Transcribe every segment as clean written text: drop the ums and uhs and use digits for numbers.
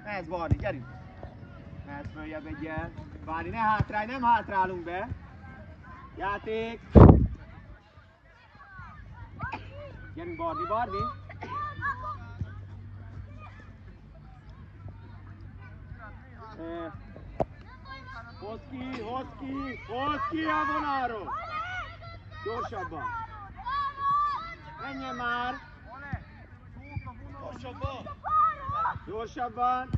Mehetsz Barni, gyerünk! Mehetsz följebb egyel. Barni, ne hátrálj, nem hátrálunk be. Játék! Gyerünk Barni, Barni! Hozd ki a vonalról! Gyorsabban! Menjen már! Gyorsabban!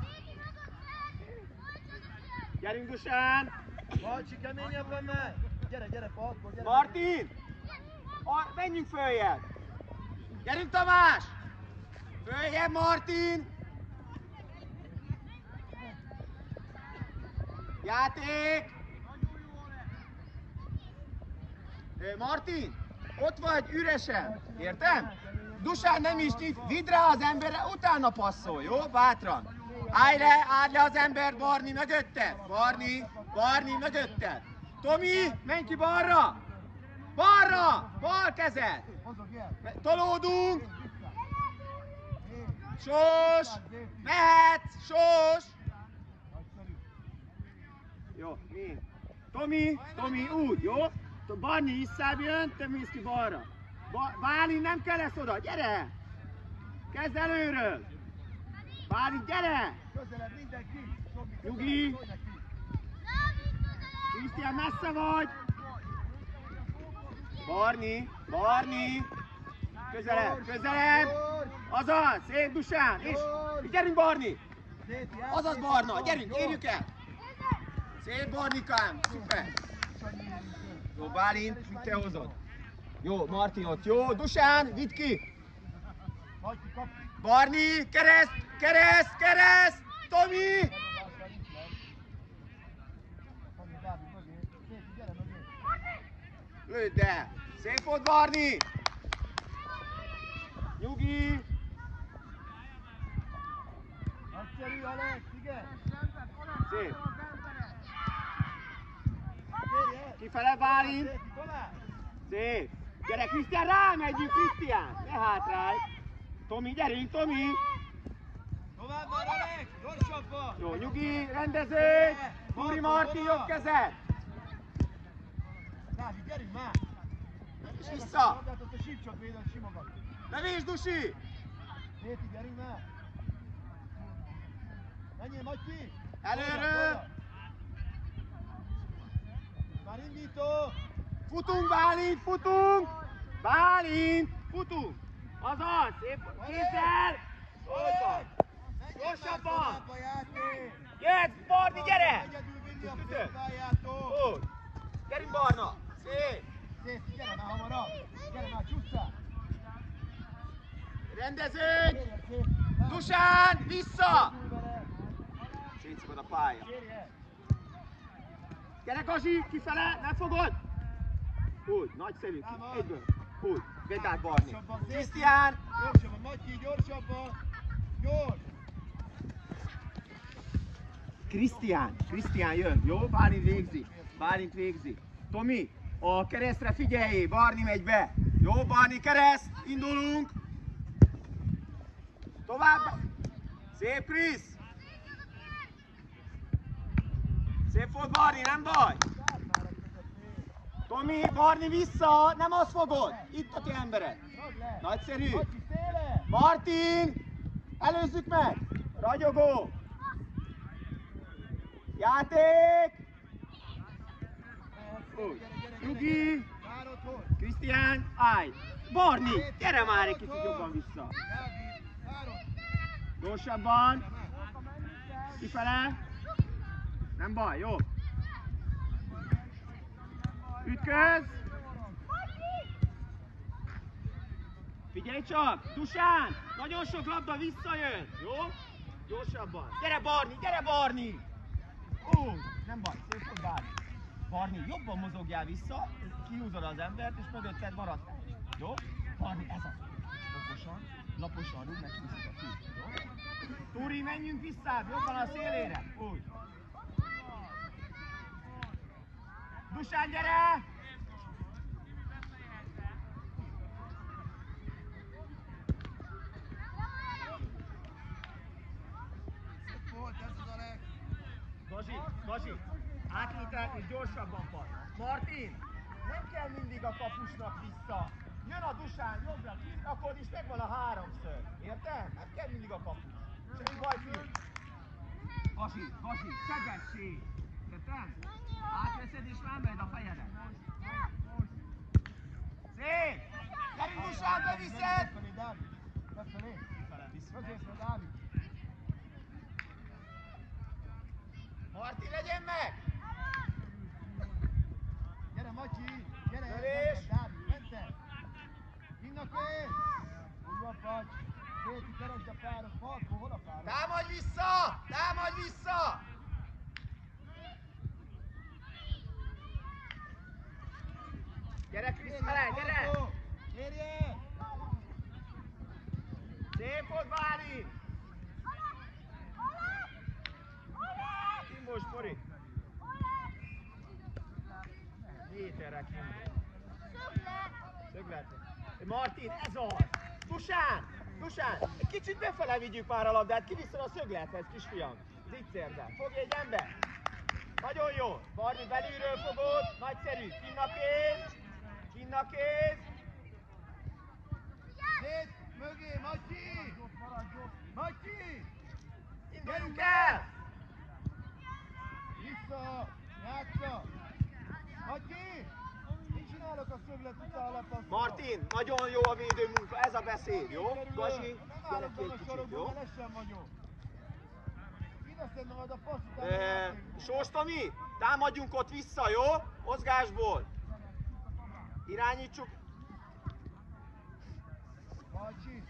Gyerünk Dusán! Balcsi, keményebben meg! Gyere, Falkó, gyere! Martin! Menjünk följebb! Gyerünk Tamás! Följebb Martin! Játék! Martin! Ott vagy üresen! Értem? Dusán nem is nyit, vidd rá az emberre, utána passzol, jó? Bátran! Állj le az ember Barni mögötte! Barni mögötte! Tomi, menj ki balra! Balra! Bal kezed! Tolódunk! Sós! Mehetsz! Sós! Jó, mi? Tomi, úgy, jó? Barni visszább jön, te mész ki balra. Bálint nem kell lesz oda, gyere! Kezd előről! Bálint, gyere! Közelebb mindenki! Nyugi! Krisztián, messze vagy! Barni! Közelebb! Azaz, szép Dusán! És gyerünk Barni! Azaz Barna, gyerünk, érjük el! Szép Barnikám, szuper! Jó, Bálint, mit te hozod? Jó, Martin ott, jó, Dusán, vidd ki! Barni, kereszt! Tomi! Lőd el! Szép volt Barni! Nyugi! Nagyszerű, Alex, igen! Szép! Kifele Bálint! Szép! Gyere Krisztián, rámegyünk Krisztián! Ne hátrálj! Tomi, gyerünk Tomi! Tovább már Alex, gyorsabban! Jó, Nyugi, rendező! Túri Marti, jobb kezed! Dávid, gyerünk már! És vissza! Azt a sípcsot védett simogat! Levés Dusi! Néti, gyerünk már! Menjél, Matyi! Előről! Már indító! Futunk Bálint, futunk! Bálint, futunk! Azaz, szép kézzel! Oldal! Gyorsabban! Jössz, Barni, gyere! Úgy! Gyerünk Barna! Szép! Szép, gyere már hamarabb! Gyere már, csúszál! Rendezők! Dusán, vissza! Szétszakad a pálya. Gyere Gazi, kifele, nem fogod? Úgy, nagyszerű, egyből. Úgy, vedd át Barni. Krisztián! Gyorsabban, Matyi, gyorsabban! Gyors! Krisztián jön, jó? Bálint végzi. Tomi, a keresztre figyeljé, Barni megy be. Jó, Barni, kereszt, indulunk. Tovább. Szép Krisz. Szép volt Barni, nem baj. Tomi, Barni vissza, nem azt fogod. Itt a ti embered. Nagyszerű. Martin, előzzük meg. Ragyogó. Játék. Nyugi. Krisztián, állj. Barni, gyere már egy kicsit jobban vissza. Gyorsabban. Kifele. Nem baj, jó. Ütköz. Figyelj csak, Dusán, nagyon sok labda visszajön, jó? Gyorsabban. Gyere Barni! Ó, nem baj, szép fog Barni. Barni, jobban mozogjál vissza, kihúzod az embert, és mögötted maradsz. Jó? Barni, ez az. Laposan rúg, meg csúszik a fű, jó? Túri, menjünk vissza, jobban a szélére. Úgy. Dusán, gyere! Bazsi, átnyitál és gyorsabban pad. Martin, nem kell mindig a kapusnak vissza. Jön a Dusán jobbra, kirakod és megvan a háromszög. Érted? Nem kell mindig a kapus. Semmi baj, fiú. Bazsi, sebesség. Érted? Átveszed és rámegy a fejedet. Szép! Gyerünk Dusán, beviszed! Befelé. Középre, Dávid. Martin, legyen meg! Gyere, Matyi! Gyere! Törés! Dávid, mente! Innen kész! Úgy van, Pacs! Széti, keresd a páros! Falkó, hol a páros? Támadj vissza! Támadj vissza! Gyere, Krisz, vele, gyere! Érje! Szép volt, Bálint! Kimbos, Fori! Méterre Kimbos. Szöglet. Martin, ez az! Dusán! Egy kicsit befele vigyük már a labdát, kiviszol a szöglethez, kisfiam. Zicserbe. Fogj egy ember! Nagyon jó! Barni belülről fogod, nagyszerű! Kinn a kéz! Szét, mögé, Matyi! Matyi! Induljunk el! Vissza! Játsza! Matyi! Mit csinálok a szöglet után lepasszol? Martin, nagyon jó a védőmunka, ez a beszéd, jó? Gazi, gyere két kicsit, jó? Lesen vagyok. Kiveszed magad a passz után. Sós Tomi, támadjunk ott vissza, jó? Mozgásból. Irányítsuk. Bacsi.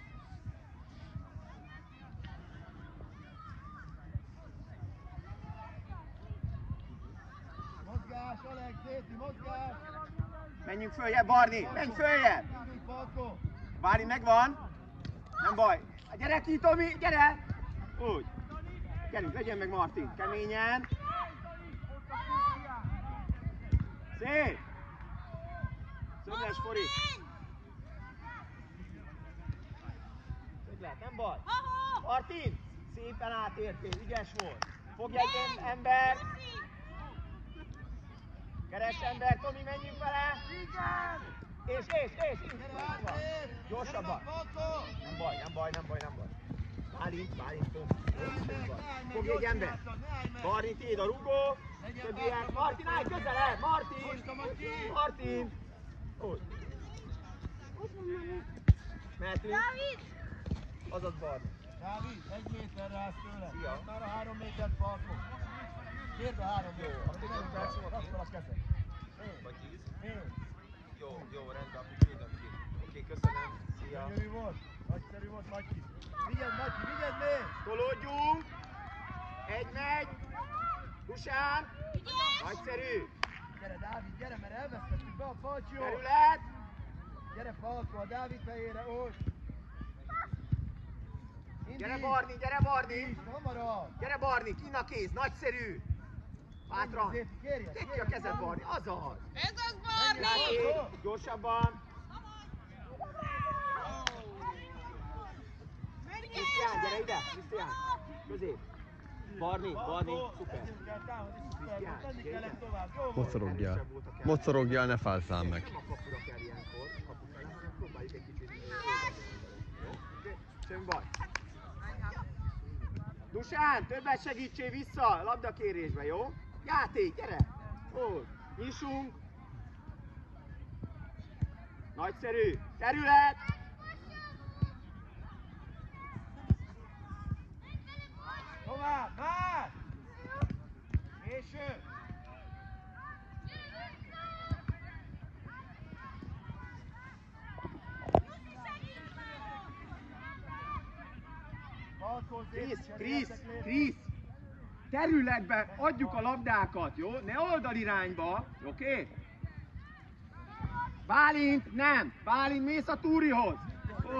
Mozgás, Alex, Zéti, mozgás. Menjünk följebb, Barni, menj följebb. Bálint megvan. Nem baj. Gyere ki, Tomi, gyere. Úgy. Gyerünk, legyen meg Martin. Keményen. Szép. Szögles, Fori. Szöglet, nem baj. Martin, szépen átértél, ügyes volt. Fogj egy ember. Keres ember, Tomi, menjünk vele. És. Gyorsabban. Nem baj. Bálint, fogj egy ember. Barni, tiéd a rugó. Többiek. Martin, állj közelebb! Martin! Úgy. Mehetünk. Azaz Barni. Dávid, 1 méterre állsz tőle. Szia. Már a 3 métert Falkó. Kérd a 3 métert. Akkor nem perc van. Rakd fel a kezed. Vagy 10? Én. Jó, rendben, akkor küldöm ki. Oké, köszönöm. Szia. Gyönyörű volt. Nagyszerű volt, Matyi. Vigyázz, Matyi, vigyázz még! Tolódjunk! Egy megy! Dusán! Nagyszerű! Gyere, Dávid, gyere, mert elvesztettük be a Falcsiót! Terület! Gyere, Falko, a Dávid fejére, úgy! Gyere, Barni! Hamarabb! Gyere, Barni! Kinn a kéz! Nagyszerű! Hátra! Kérjen! Tedd ki a kezed, Barni! Azaz! Ez az, Barni! Játék! Gyorsabban! Krisztián, gyere ide! Krisztián! Közép! Barni, szuper! Mocorogjál, ne fázzál meg. Nem a kapura kell ilyenkor, kapufele, hanem próbáljuk egy kicsit. Jó? Semmi baj. Dusán, többet segítsél vissza a labdakérésbe, jó? Játék, gyere! Ó, nyissunk! Nagyszerű! Terület! Tovább, már! Késő! Krisz! Területbe adjuk a labdákat, jó? Ne oldalirányba, oké? Bálint, nem! Bálint, mész a túrihoz!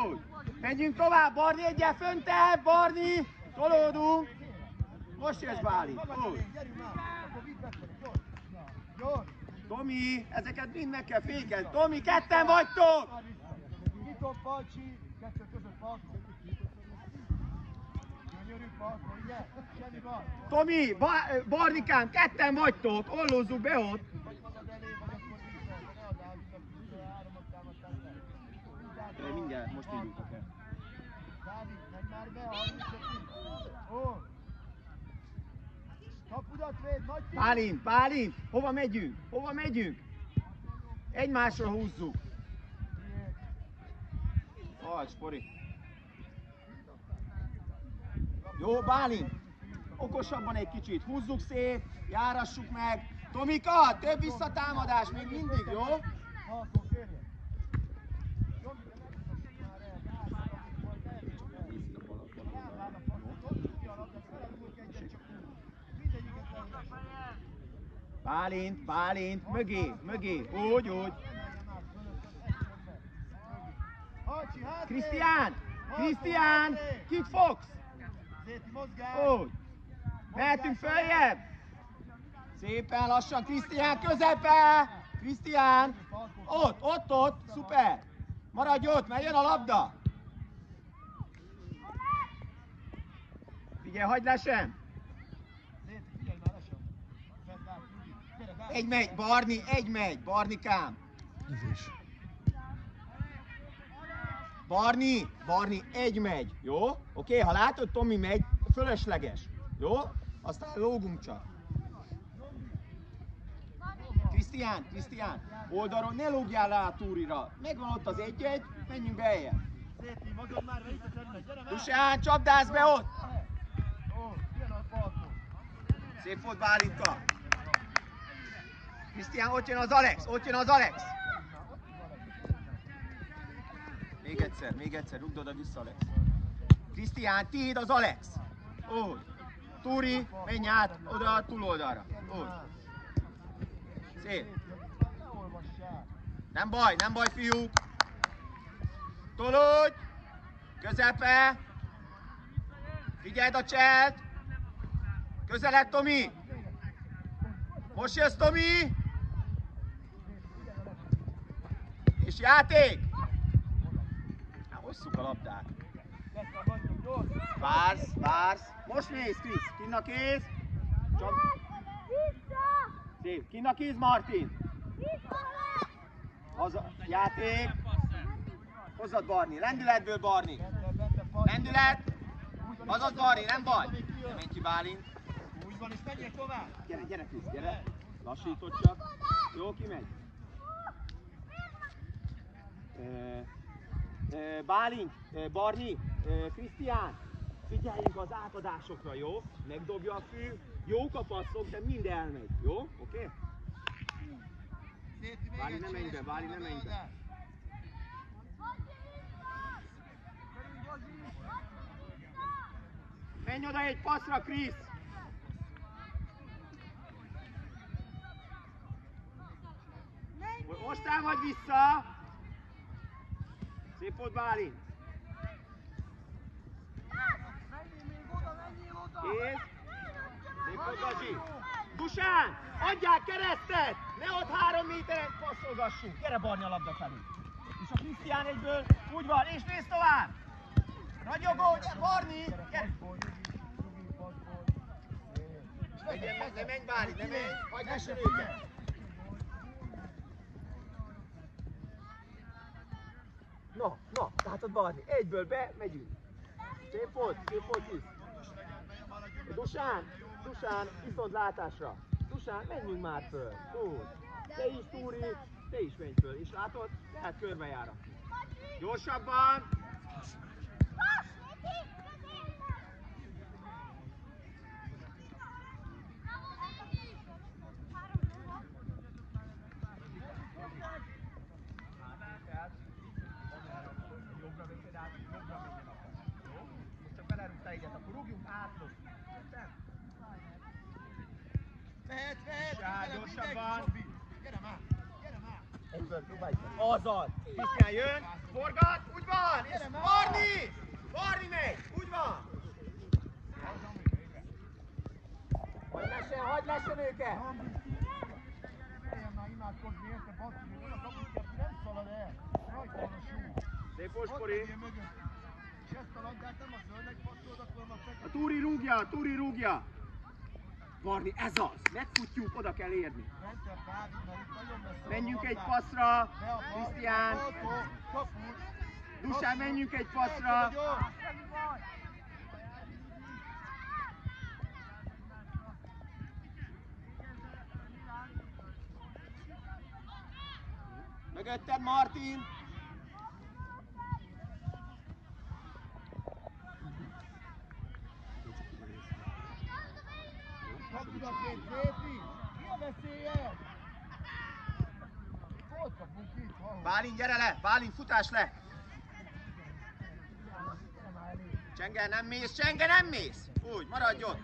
Úgy. Menjünk tovább, Barni, egyel föntebb, Barni! Tolódunk! Most jössz, Bálint! Úgy. Tomi, ezeket mind meg kell fékelni. Tomi, ketten vagytok! Nyitott Palcsi, kettő között Falko. Gyönyörű Parkol, ugye? Semmi baj. Tomi, Barnikám, ketten vagytok, ollózzuk be ott. Vagy magad elé, vagy akkor vissza, ne add Áginak vissza, háromat támadtál fel. Mindjárt, most indultak el. Dávid, menj már be, 35. Ó! Kapudat véd, nagy fiú! Bálint, hova megyünk? Hova megyünk? Egymásra húzzuk. Halcs, Pori. Jó, Bálint, okosabban egy kicsit, húzzuk szét, járassuk meg. Tomika, több visszatámadás, még mindig, jó? Halkó, kérjen! Zsombi, de nem tudod már el, ráállnak, majd elég. Ráállnak, ott tudja a labdát, feladulok egyet csak úgy. Mindegyiket lehullás. Bálint, mögé, úgy. Krisztián, kit fogsz? Zéti, mozgál! Úgy. Mehetünk följebb. Szépen lassan, Krisztián, közepe! Krisztián, ott, szuper! Maradj ott, mert jön a labda! Figyelj, hagyd le sem! Zéti, figyelj már, le sem! Fent át, Rudi, gyere, Dávid! Egy megy, Barnikám! Barni, egy megy, jó? Oké, ha látod, Tomi megy, fölösleges, jó? Aztán lógunk csak. Krisztián, oldalról ne lógjál le a túrira. Megvan ott az egy-egy, menjünk beljebb. Zéti, mozog már, mert itt a terület, gyere már! Dusán, csapdázz be ott! Ó, jön a Falkó! Szép volt Bálinka. Krisztián, ott jön az Alex! Még egyszer, rugd oda vissza, Alex. Krisztián, tiéd az Alex! Úgy. Túri, menj át oda a túloldalra. Úgy. Szép. Nem baj, fiúk! Tolódj! Közepe! Figyeld a cselt! Közelebb, Tomi! Most jössz, Tomi! És játék! Hosszuk a labdát. Vársz. Most mész, Krisz. Kinn a kéz. Szép. Kinn a kéz, Martin. Játék. Hozzad, Barni. Lendületből, Barni. Lendület. Hozzad, Barni, nem baj. Nem menj ki, Bálint. Úgy van, és menjél tovább. Gyere, Krisz, gyere. Lassítod csak. Jó, kimegy. Bálint, Barni, Krisztián, figyeljünk az átadásokra, jó? Megdobja a fű, jók a passzok, de mind elmegy, jó? Oké? Báli, nem menj be. Menj oda egy passzra, Krisz! Most támadj vissza! Szép volt, Bálint! Kész! Szép volt, Gazsi! Dusán! Adják keresztet! Ne ott 3 méteren passzolgassunk! Gyere, Barni, a labda felé! És a Krisztián egyből úgy van, és nézd tovább! Ragyogó, gyere, Barni! Gyere! Ne menj, Bálint, ne menj! Hagyd essen őket! Na, látod, Barni, egyből be, megyünk. Szép volt is. Dusán, viszontlátásra. Dusán, menjünk már föl. Úgy. Te is, Túri, te is menj föl. És látod, lehet körbejáratni. Gyorsabban. Akkor rúgjunk át. Mehet! Gyorsabban. Gyere már! Egyből próbálj. Azaz. Krisztián jön. Forgat. Úgy van. És Barni megy. Úgy van. Hagyd lessen őket. Ilyen már imádkozni érte, basszus, hogy a kapuskettő nem szalad el. Rajta van a súly. Szép volt, Spori. És ezt a labdát nem a zöldnek passzolod, akkor a A Túri rúgja! Barni, ez az! Megfutjuk, oda kell érni. Mentebb Dávid, mert itt nagyon messze. Menjünk egy passzra, Krisztián. Dusán, menjünk egy passzra. Mögötted Martin. Kapjunak két Pétri! Mi a veszélye? Hol kapunk itt? Bálint, gyere le! Bálint, futás le! Csenge, nem mész! Csenge, nem mész! Úgy, maradj ott!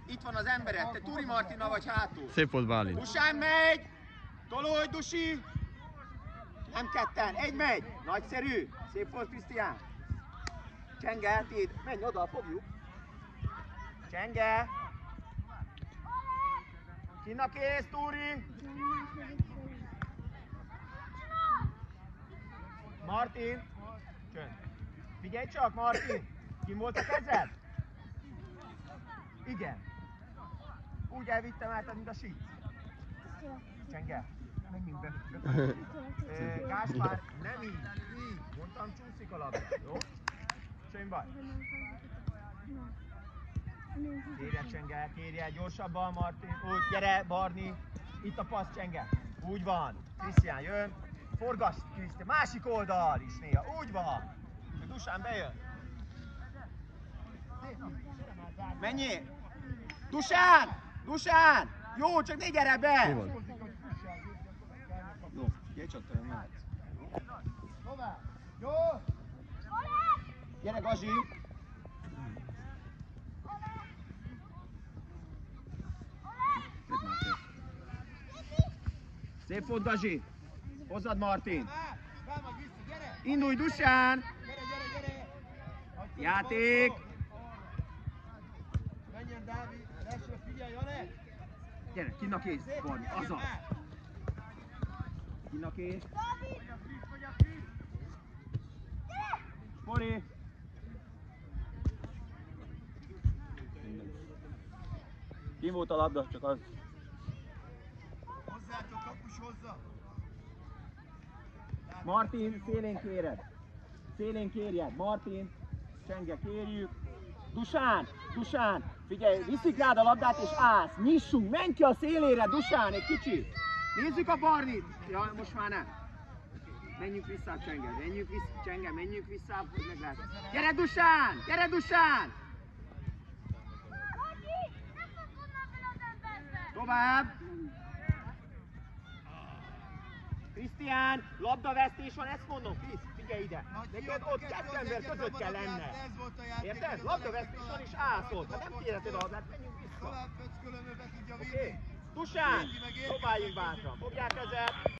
Itt van az emberek, te Turi Martina vagy hátul. Szép volt Bálint. Dusán megy! Tolódj, Dusi! Nem ketten, egy megy! Nagyszerű! Szép volt, Krisztián! Csenge, tiéd! Menj oda, fogjuk! Csenge! Kinna kész, Túri! Martin! Csönd! Figyelj csak, Martin! Kim volt a kezed? Igen. Úgy elvittem át, mint a sík. Csenge, menjünk be. Gáspár, nem így. Mondtam, csúszik a labda. Jó? Semmi baj. Kérje, Csenge, kérje, gyorsabban, Martin. Úgy, gyere, Barni. Itt a passz, Csenge. Úgy van. Krisztián jön. Forgass, Krisztián. Másik oldal is néha. Úgy van. Dusán bejön. Menjél! Dusán! Dusán! Jó, csak ne gyere be! Jó, gyere csak te, nem. Tovább! Jó! Gyere, Gazsi! Szép volt, Gazsi! Hozzad, Martin! Indulj, Dusán! Játék! Menjen, Dávid! Lesre, figyelj, Jane! Gyere, kinna kész, Barni, azaz! Kinna kész! Spori! Kim volt a labda, csak az. Hozzátok, kapus hozzá! Martin, szélén kéred! Szélén kérjed, Martin! Csenge, kérjük! Dusán! Dusán! Figyelj, viszik rád a labdát és állsz! Nyissunk! Menj ki a szélére, Dusán, egy kicsit! Nézzük a Barnit! Ja, most már nem! Menjünk vissza, Csenge! Menjünk vissza, Csenge! Menjünk vissza, hogy meg lehet! Gyere, Dusán! Gyere, Dusán! Tovább! Krisztián, labdavesztés van, ezt mondom, Krisz, figyelj ide! Neked ott kettő ember között kell lenne! Érted? Labdavesztés van és állsz ott, ha nem kérheted a labdát, menjünk vissza! Tovább pöckölömbe tudja vinni! Oké? Dusán, próbáljunk bátran, fogják ezzel!